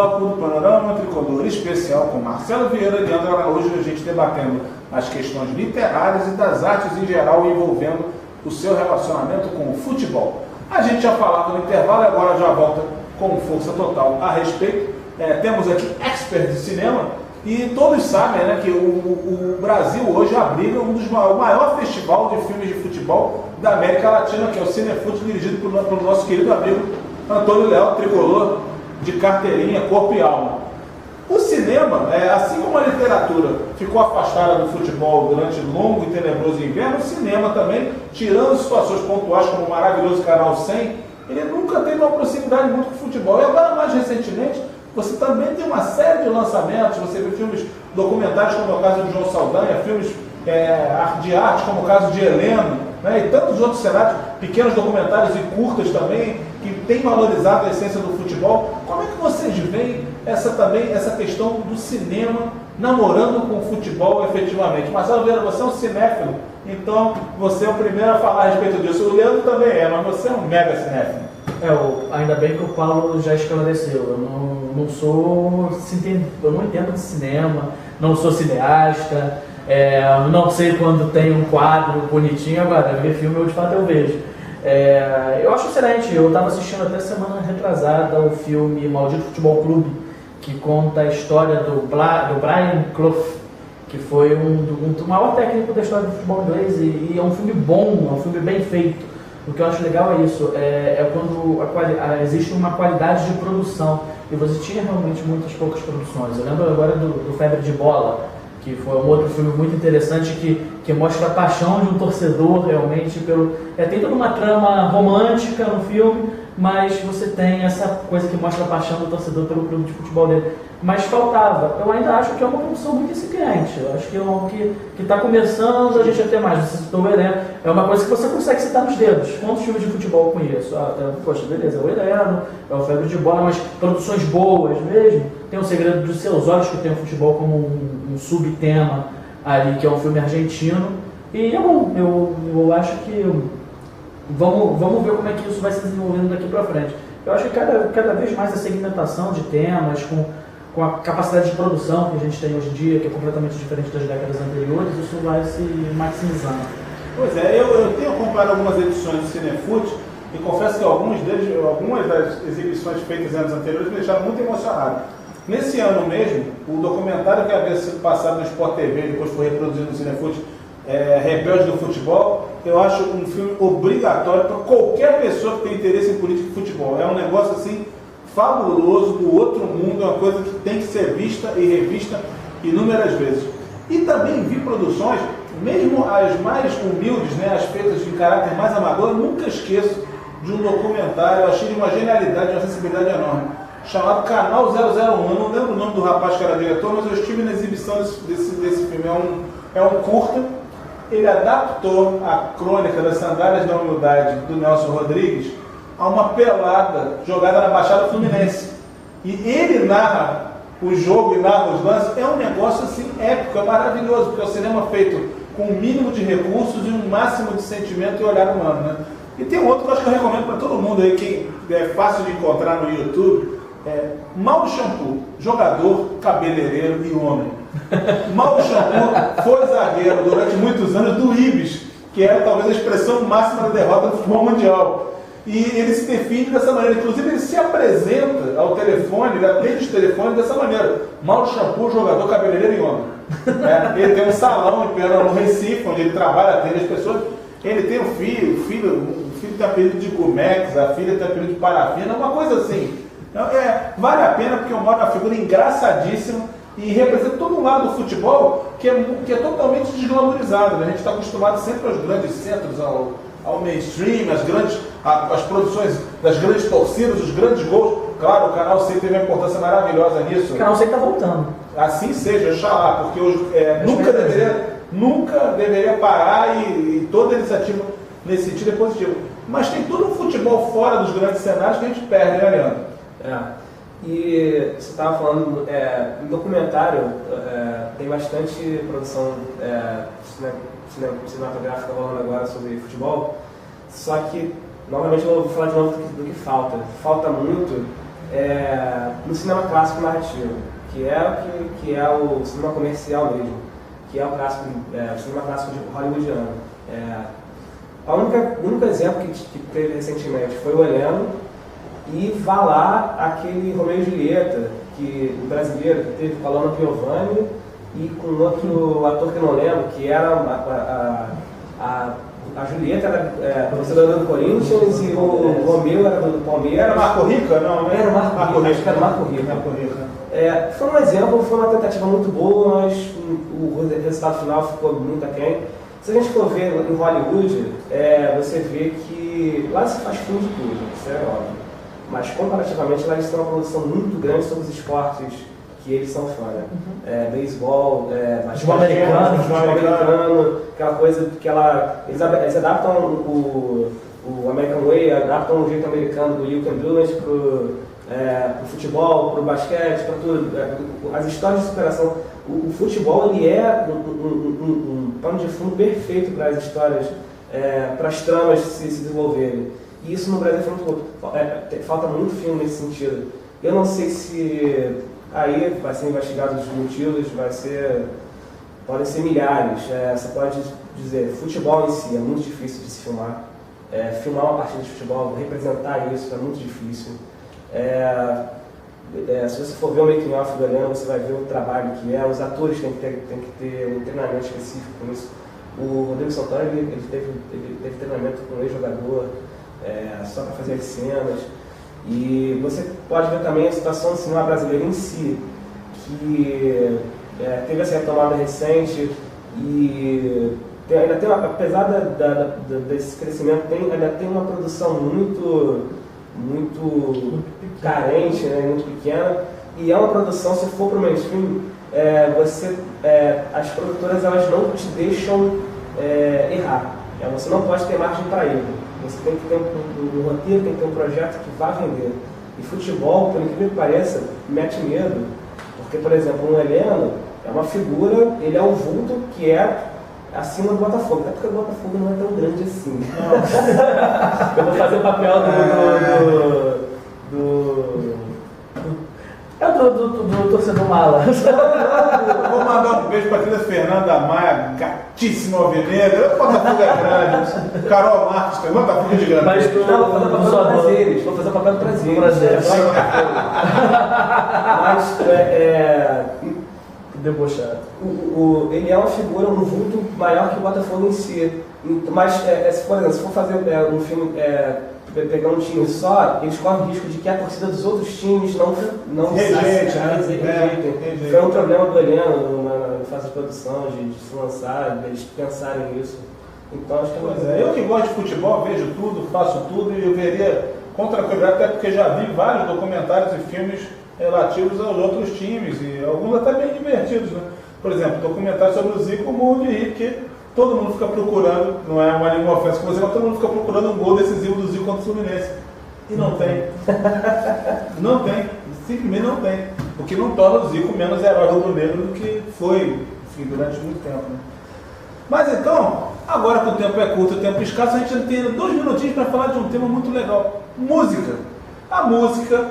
bloco do Panorama Tricolor especial com Marcelo Vieira e Leandro Araújo, a gente debatendo as questões literárias e das artes em geral envolvendo o seu relacionamento com o futebol. A gente já falava no intervalo e agora já volta com força total a respeito. Temos aqui expert de cinema e todos sabem, né, que o Brasil hoje abriga o maior festival de filmes de futebol da América Latina, que é o Cinefute, dirigido pelo nosso querido amigo Antônio Leal, tricolor de carteirinha, corpo e alma. O cinema, assim como a literatura ficou afastada do futebol durante longo e tenebroso inverno, o cinema também, tirando situações pontuais como o maravilhoso Canal 100, ele nunca teve uma proximidade muito com o futebol. E agora, mais recentemente, você também tem uma série de lançamentos, você vê filmes documentários como é o caso de João Saldanha, filmes de arte como o caso de Helena, né, e tantos outros cenários, pequenos documentários e curtas também, que têm valorizado a essência do futebol. Como é que vocês veem essa questão do cinema namorando com o futebol efetivamente? Marcelo Vieira, você é um cinéfilo, então você é o primeiro a falar a respeito disso. O Leandro também mas você é um mega cinéfilo. Ainda bem que o Paulo já esclareceu. Eu não entendo de cinema, não sou cineasta, não sei quando tem um quadro bonitinho. Agora, ver filme de fato eu vejo. Eu acho excelente. Eu estava assistindo até semana retrasada o filme Maldito Futebol Clube, que conta a história do Brian Clough, que foi o maior técnico da história do futebol inglês, e é um filme bom, é um filme bem feito. O que eu acho legal é isso, quando existe uma qualidade de produção, e você tinha realmente muitas poucas produções. Eu lembro agora do Febre de Bola, que foi um outro filme muito interessante que mostra a paixão de um torcedor realmente tem toda uma trama romântica no filme, mas você tem essa coisa que mostra a paixão do torcedor pelo clube de futebol dele. Mas faltava. Eu ainda acho que é uma produção muito incipiente. Eu acho que é algo que está começando a gente a ter mais. Você citou o Heleno, é uma coisa que você consegue citar nos dedos. Quantos filmes de futebol eu conheço? Poxa, beleza, é o Heleno, é o Febre de Bola, mas produções boas mesmo. Tem O Segredo dos Seus Olhos, que tem o futebol como um subtema ali, que é um filme argentino. E é bom, eu acho que vamos ver como é que isso vai se desenvolvendo daqui para frente. Eu acho que cada vez mais a segmentação de temas, com a capacidade de produção que a gente tem hoje em dia, que é completamente diferente das décadas anteriores, isso vai se maximizando. Pois eu tenho acompanhado algumas edições do Cinefute e confesso que algumas das exibições feitas em anos anteriores me deixaram muito emocionado. Nesse ano mesmo, o documentário que havia sido passado no Sport TV, depois foi reproduzido no Cinefute, Rebelde do Futebol, eu acho um filme obrigatório para qualquer pessoa que tem interesse em política e futebol. É um negócio assim fabuloso, do outro mundo, é uma coisa que tem que ser vista e revista inúmeras vezes. E também vi produções, mesmo as mais humildes, né, as feitas de caráter mais amador, eu nunca esqueço de um documentário, eu achei de uma genialidade, de uma sensibilidade enorme, chamado Canal 001. Eu não lembro o nome do rapaz que era diretor, mas eu estive na exibição desse filme. É um curta. Ele adaptou a crônica das Sandálias da Humildade do Nelson Rodrigues a uma pelada jogada na Baixada Fluminense. E ele narra o jogo e narra os lances. É um negócio assim épico, é maravilhoso, porque é o cinema feito com um mínimo de recursos e um máximo de sentimento e olhar humano, né? E tem um outro que eu acho que eu recomendo para todo mundo aí, que é fácil de encontrar no YouTube, Mauro Shampoo, jogador, cabeleireiro e homem. Mauro Shampoo foi zagueiro durante muitos anos do Ibis, que era talvez a expressão máxima da derrota do futebol mundial. E ele se define dessa maneira. Inclusive, ele se apresenta ao telefone, ele atende os telefones dessa maneira: Mauro Shampoo, jogador, cabeleireiro e homem. Ele tem um salão no Recife, onde ele trabalha, atende as pessoas. Ele tem um filho, o filho tem apelido de Gumex, a filha tem apelido de Parafina, uma coisa assim. Então, vale a pena, porque o Mauro é uma figura engraçadíssima e representa todo um lado do futebol que é totalmente desglamorizado, né? A gente está acostumado sempre aos grandes centros, ao mainstream, as produções das grandes torcidas, os grandes gols. Claro, o Canal 100 teve uma importância maravilhosa nisso. O Canal 100 está voltando. Assim seja, oxalá, porque nunca deveria parar e toda iniciativa nesse sentido é positiva. Mas tem todo um futebol fora dos grandes cenários que a gente perde, né, Leandro? E você estava falando, em documentário tem bastante produção cinematográfica rolando agora sobre futebol, só que, novamente, eu vou falar de novo do que falta. Falta muito no cinema clássico narrativo, que é o cinema comercial mesmo, que é o cinema clássico hollywoodiano. O único exemplo que teve recentemente foi o Heleno, e vá lá aquele Romeu e Julieta, o brasileiro, que teve com a Lona Piovani e com outro ator que eu não lembro, que era a Julieta era torcedora do Corinthians e o Romeu era do Palmeiras. Era Marco Rica? Não, era Marco Rica, acho que era Marco Rica. Foi um exemplo, foi uma tentativa muito boa, mas o resultado final ficou muito aquém. Se a gente for ver em Hollywood, você vê que lá se faz tudo de tudo, isso é óbvio. Mas comparativamente lá eles têm uma produção muito grande sobre os esportes que eles são fã, né? Beisebol, futebol americano, aquela coisa que eles adaptam o American Way, adaptam o jeito americano do You Can Do It pro futebol, pro basquete, para tudo. As histórias de superação. O futebol ele é um pano de fundo perfeito para as histórias, para as tramas se desenvolverem. E isso no Brasil foi muito pouco. Falta muito filme nesse sentido. Eu não sei se aí vai ser investigado os motivos, podem ser milhares. Você pode dizer, futebol em si é muito difícil de se filmar. Filmar uma partida de futebol, representar isso é muito difícil. Se você for ver o making of do Heleno, você vai ver o trabalho que os atores têm que ter um treinamento específico com isso. O Rodrigo Santana ele teve treinamento com um ex-jogador só para fazer as cenas. E você pode ver também a situação do cinema brasileiro em si, que teve essa retomada recente e ainda tem, apesar desse crescimento, ainda tem uma produção muito carente, né, muito pequena, e é uma produção, se for para o mainstream, as produtoras elas não te deixam errar, você não pode ter margem para erro, você tem que ter um roteiro, tem que ter um projeto que vá vender. E futebol, pelo que me pareça, mete medo, porque, por exemplo, o Heleno é uma figura, ele é um vulto que é acima do Botafogo, até porque o Botafogo não é tão grande assim. Eu vou fazer o papel do torcedor mala. Vou mandar um beijo para a querida Fernanda Maia, gatíssima alvinegra. O Botafogo é grande. Carol Marques, tem Botafogo de grande. Mas vou fazer o papel do prazer. Mas debochado. Ele é uma figura, um vulto maior que o Botafogo em si. Mas, por exemplo, se for fazer um filme, pegar um time só, eles correm o risco de que a torcida dos outros times não rejeitem. Foi um problema do Heleno na fase de produção, de se lançar, deles pensarem nisso. Então, acho que eu que gosto de futebol, vejo tudo, faço tudo e eu veria com tranquilidade, até porque já vi vários documentários e filmes relativos aos outros times e alguns até bem divertidos, né? Por exemplo, documentário sobre o Zico, morro de rir, porque todo mundo fica procurando, não é uma língua ofensa com você, mas todo mundo fica procurando um gol decisivo do Zico contra o Fluminense. E não tem. Não tem. Simplesmente não tem. O que não torna o Zico menos herói rubro-negro do que foi, enfim, durante muito tempo, né? Mas então, agora que o tempo é curto, o tempo escasso, a gente tem 2 minutinhos para falar de um tema muito legal. Música. A música,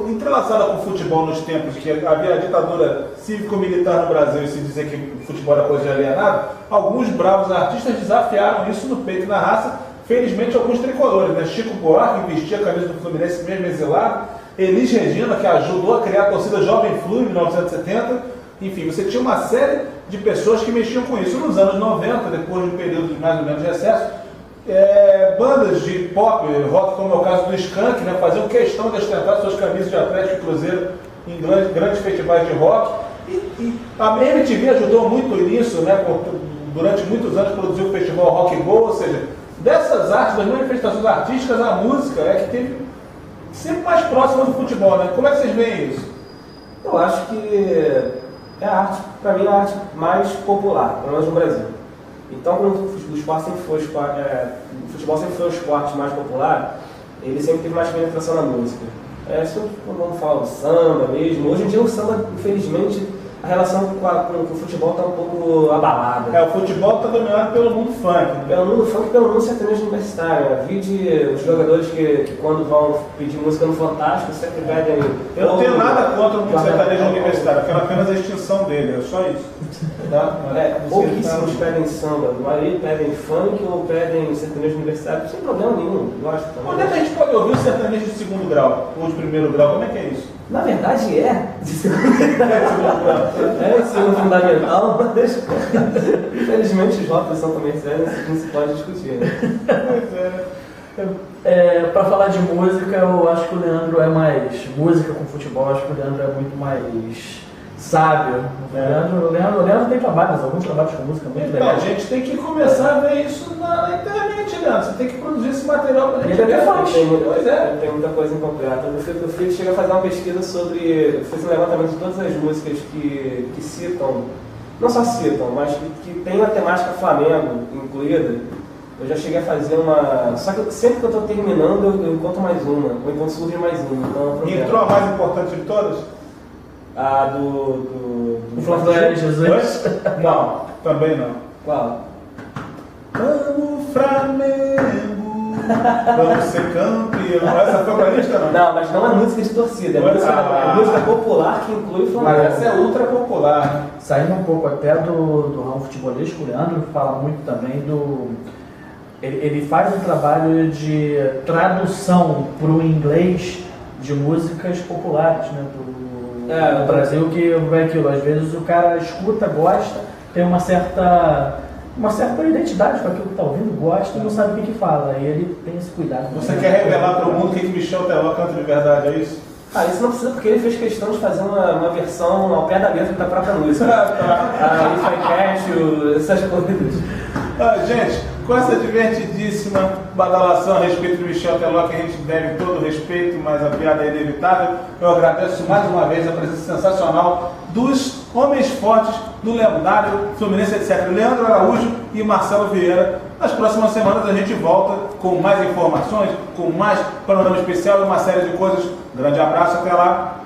entrelaçada com o futebol nos tempos que havia a ditadura cívico-militar no Brasil e se dizia que o futebol era coisa de alienado, alguns bravos artistas desafiaram isso no peito e na raça, felizmente alguns tricolores, né? Chico Buarque vestia a camisa do Fluminense mesmo exilado, Elis Regina, que ajudou a criar a torcida Jovem Flu em 1970, enfim, você tinha uma série de pessoas que mexiam com isso. Nos anos 90, depois de um período de mais ou menos recesso, bandas de pop, rock, como é o caso do Skank, né, faziam questão de ostentar suas camisas de Atlético e Cruzeiro em grandes festivais de rock. E a MTV ajudou muito nisso, né, durante muitos anos produziu o festival Rock Go, ou seja, dessas artes, das manifestações artísticas, a música é que teve sempre mais próxima do futebol, né? Como é que vocês veem isso? Eu acho que é a arte, para mim, é a arte mais popular, pelo menos no Brasil. Então, quando o esporte sempre foi o futebol sempre foi o esporte mais popular, ele sempre teve mais penetração na música. Sempre quando vamos falar do samba mesmo, hoje em dia o samba, infelizmente, a relação com o futebol está um pouco abalada. O futebol está dominado pelo mundo funk. Né? Pelo mundo funk e pelo mundo sertanejo universitário. Vi os jogadores que quando vão pedir música no Fantástico sempre pedem. Eu não tenho nada contra o mundo sertanejo universitário, eu quero apenas a extinção dele, é só isso. Tá? Pouquíssimos pedem samba, a maioria pedem funk ou pedem sertanejo universitário, sem problema nenhum, gosto também. Onde é que a gente pode ouvir o sertanejo de segundo grau ou de primeiro grau? Como é que é isso? Na verdade de segundo grau. Ensino fundamental, mas infelizmente os votos são comerciais, não se pode discutir. Né? Pois é. Para falar de música, eu acho que o Leandro é mais. Música com futebol, eu acho que o Leandro é muito mais sábio. O Leandro tem alguns trabalhos com música muito legais. Então, a gente tem que começar a ver isso na internet, Leandro. Você tem que produzir esse material para a gente ver. Pois é, tem muita coisa incompleta. O Felipe chega a fazer uma pesquisa sobre. Fez um levantamento de todas as músicas que citam, não só citam, mas que tem uma temática Flamengo incluída. Eu já cheguei a fazer uma. Só que sempre que eu estou terminando, eu encontro mais uma, ou enquanto surge mais uma. Então, e entrou a mais importante de todas? A do Flávio Jesus? Não, também não. Qual? Vamos, Flamengo! Vamos ser campeão. Essa foi pra lista, não? Não, mas não é música de torcida, é música popular que inclui o Flamengo. Mas essa é ultra popular. Saindo um pouco até do ramo futebolístico, o Leandro fala muito também do. Ele faz um trabalho de tradução para o inglês de músicas populares, né? No Brasil, que é aquilo, às vezes o cara escuta, gosta, tem uma certa identidade com aquilo que está ouvindo, gosta e não sabe o que fala. E ele tem esse cuidado. Você quer revelar para o mundo o que Michel Teló canta de verdade, é isso? Isso não precisa, porque ele fez questão de fazer uma versão ao pé da letra da própria música. Essas coisas. Gente, com essa divertidíssima badalação a respeito de Michel Teló, que a gente deve todo o respeito, mas a piada é inevitável, eu agradeço mais uma vez a presença sensacional dos homens fortes do lendário Fluminense, etc. Leandro Araújo e Marcelo Vieira. Nas próximas semanas a gente volta com mais informações, com mais panorama especial e uma série de coisas. Grande abraço, até lá.